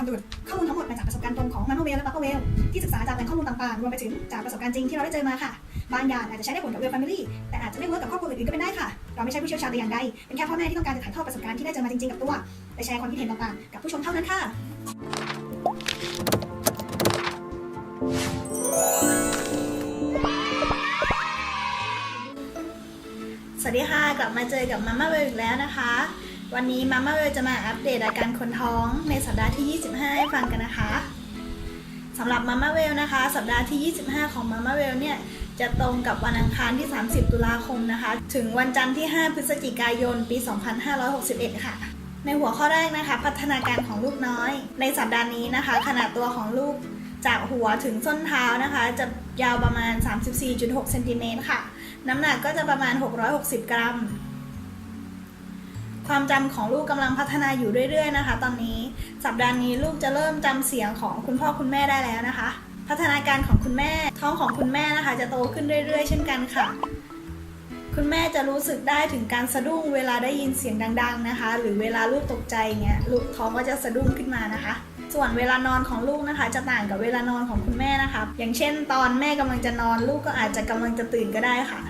ำด่วนข้อมูลทั้งหมดมาจากประสบการณ์ตรงของมาโนเวลและบัคเวลที่ศึกษาจากแหล่งข้อมูลต่างๆรวมไปถึงจากประสบการณ์จริงที่เราได้เจอมาค่ะบางอย่างอาจจะใช้ได้ผลกับเวลแฟมิลี่แต่อาจจะไม่เวิร์กกับครอบครัวอื่นๆก็เป็นได้ค่ะเราไม่ใช่ผู้เชี่ยวชาญแต่อย่างใดเป็นแค่พ่อแม่ที่ต้องการจะถ่ายทอดประสบการณ์ที่ได้เจอมาจริงๆกับตัวและแชร์ความคิดเห็นต่างๆกับผู้ชมเท่านั้นค่ะสวัสดีค่ะกลับมาเจอกับมาม่าเวลอีกแล้วนะคะวันนี้มาม่าเวลจะมาอัปเดตอาการคนท้องในสัปดาห์ที่25ให้ฟังกันนะคะสำหรับมาม่าเวลนะคะสัปดาห์ที่25ของมาม่าเวลเนี่ยจะตรงกับวันอังคารที่30ตุลาคมนะคะถึงวันจันทร์ที่5พฤศจิกายนปี2561ค่ะในหัวข้อแรกนะคะพัฒนาการของลูกน้อยในสัปดาห์นี้นะคะขนาดตัวของลูกจากหัวถึงส้นเท้านะคะจะยาวประมาณ 34.6 เซนติเมตรค่ะน้ำหนักก็จะประมาณ660 กรัมความจำของลูกกำลังพัฒนาอยู่เรื่อยๆนะคะตอนนี้สัปดาห์นี้ลูกจะเริ่มจำเสียงของคุณพ่อคุณแม่ได้แล้วนะคะพัฒนาการของคุณแม่ท้องของคุณแม่นะคะจะโตขึ้นเรื่อยๆเช่นกันค่ะคุณแม่จะรู้สึกได้ถึงการสะดุ้งเวลาได้ยินเสียงดังๆนะคะหรือเวลาลูกตกใจเงี้ยลูกท้องก็จะสะดุ้งขึ้นมานะคะส่วนเวลานอนของลูกนะคะจะต่างกับเวลานอนของคุณแม่นะคะอย่างเช่นตอนแม่กำลังจะนอนลูกก็อาจจะกำลังจะตื่นก็ได้ค่ะ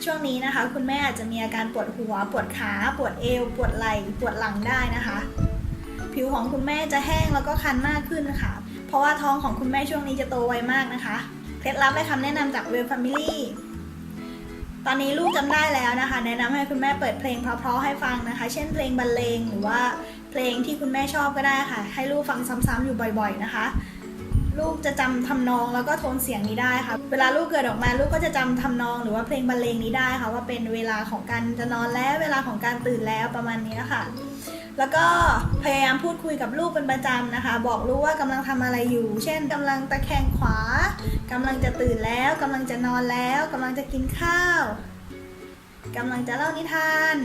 ช่วงนี้นะคะคุณแม่อาจจะมีอาการปวดหัวปวดขาปวดเอวปวดไหล่ปวดหลังได้นะคะผิวของคุณแม่จะแห้งแล้วก็คันมากขึ้นค่ะเพราะว่าท้องของคุณแม่ช่วงนี้จะโตไวมากนะคะเคล็ดลับและคำแนะนำจากเวลแฟมิลี่ตอนนี้ลูกจำได้แล้วนะคะแนะนำให้คุณแม่เปิดเพลงเพราะๆให้ฟังนะคะเช่นเพลงบรรเลงหรือว่าเพลงที่คุณแม่ชอบก็ได้ค่ะให้ลูกฟังซ้ำๆอยู่บ่อยๆนะคะลูกจะจำทำนองแล้วก็โทนเสียงนี้ได้ค่ะเวลาลูกเกิดออกมาลูกก็จะจำทำนองหรือว่าเพลงบรรเลงนี้ได้ค่ะว่าเป็นเวลาของการจะนอนแล้วเวลาของการตื่นแล้วประมาณนี้ค่ะแล้วก็พยายามพูดคุยกับลูกเป็นประจำนะคะบอกลูกว่ากำลังทำอะไรอยู่เช่นกำลังตะแคงขวากำลังจะตื่นแล้วกำลังจะนอนแล้วกำลังจะกินข้าวกำลังจะเล่านิทาน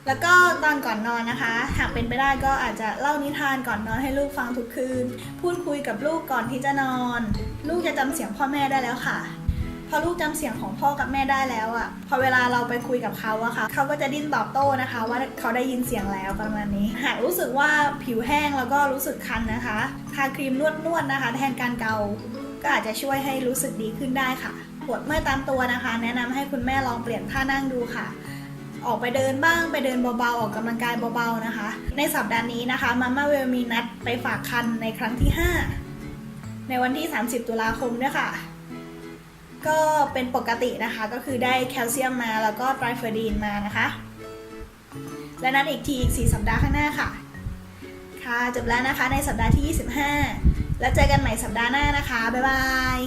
แล้วก็ตอนก่อนนอนนะคะหากเป็นไปได้ก็อาจจะเล่านิทานก่อนนอนให้ลูกฟังทุกคืนพูดคุยกับลูกก่อนที่จะนอนลูกจะจำเสียงพ่อแม่ได้แล้วค่ะพอลูกจำเสียงของพ่อกับแม่ได้แล้วอ่ะพอเวลาเราไปคุยกับเขาอะค่ะเขาก็จะดิ้นตอบโต้นะคะว่าเขาได้ยินเสียงแล้วประมาณนี้หากรู้สึกว่าผิวแห้งแล้วก็รู้สึกคันนะคะทาครีมนวดนะคะแทนการเกาก็อาจจะช่วยให้รู้สึกดีขึ้นได้ค่ะปวดเมื่อยตามตัวนะคะแนะนำให้คุณแม่ลองเปลี่ยนท่านั่งดูค่ะออกไปเดินบ้างไปเดินเบาๆออกกำลังกายเบาๆนะคะในสัปดาห์นี้นะคะมาม่าเวลมีนัดไปฝากครรภ์ในครั้งที่5ในวันที่30ตุลาคมด้วยค่ะก็เป็นปกตินะคะก็คือได้แคลเซียมมาแล้วก็ไตรเฟอรีนมานะคะและนัดอีกทีอีก4สัปดาห์ข้างหน้าค่ะค่ะจบแล้วนะคะในสัปดาห์ที่25แล้วเจอกันใหม่สัปดาห์หน้านะคะบ๊ายบาย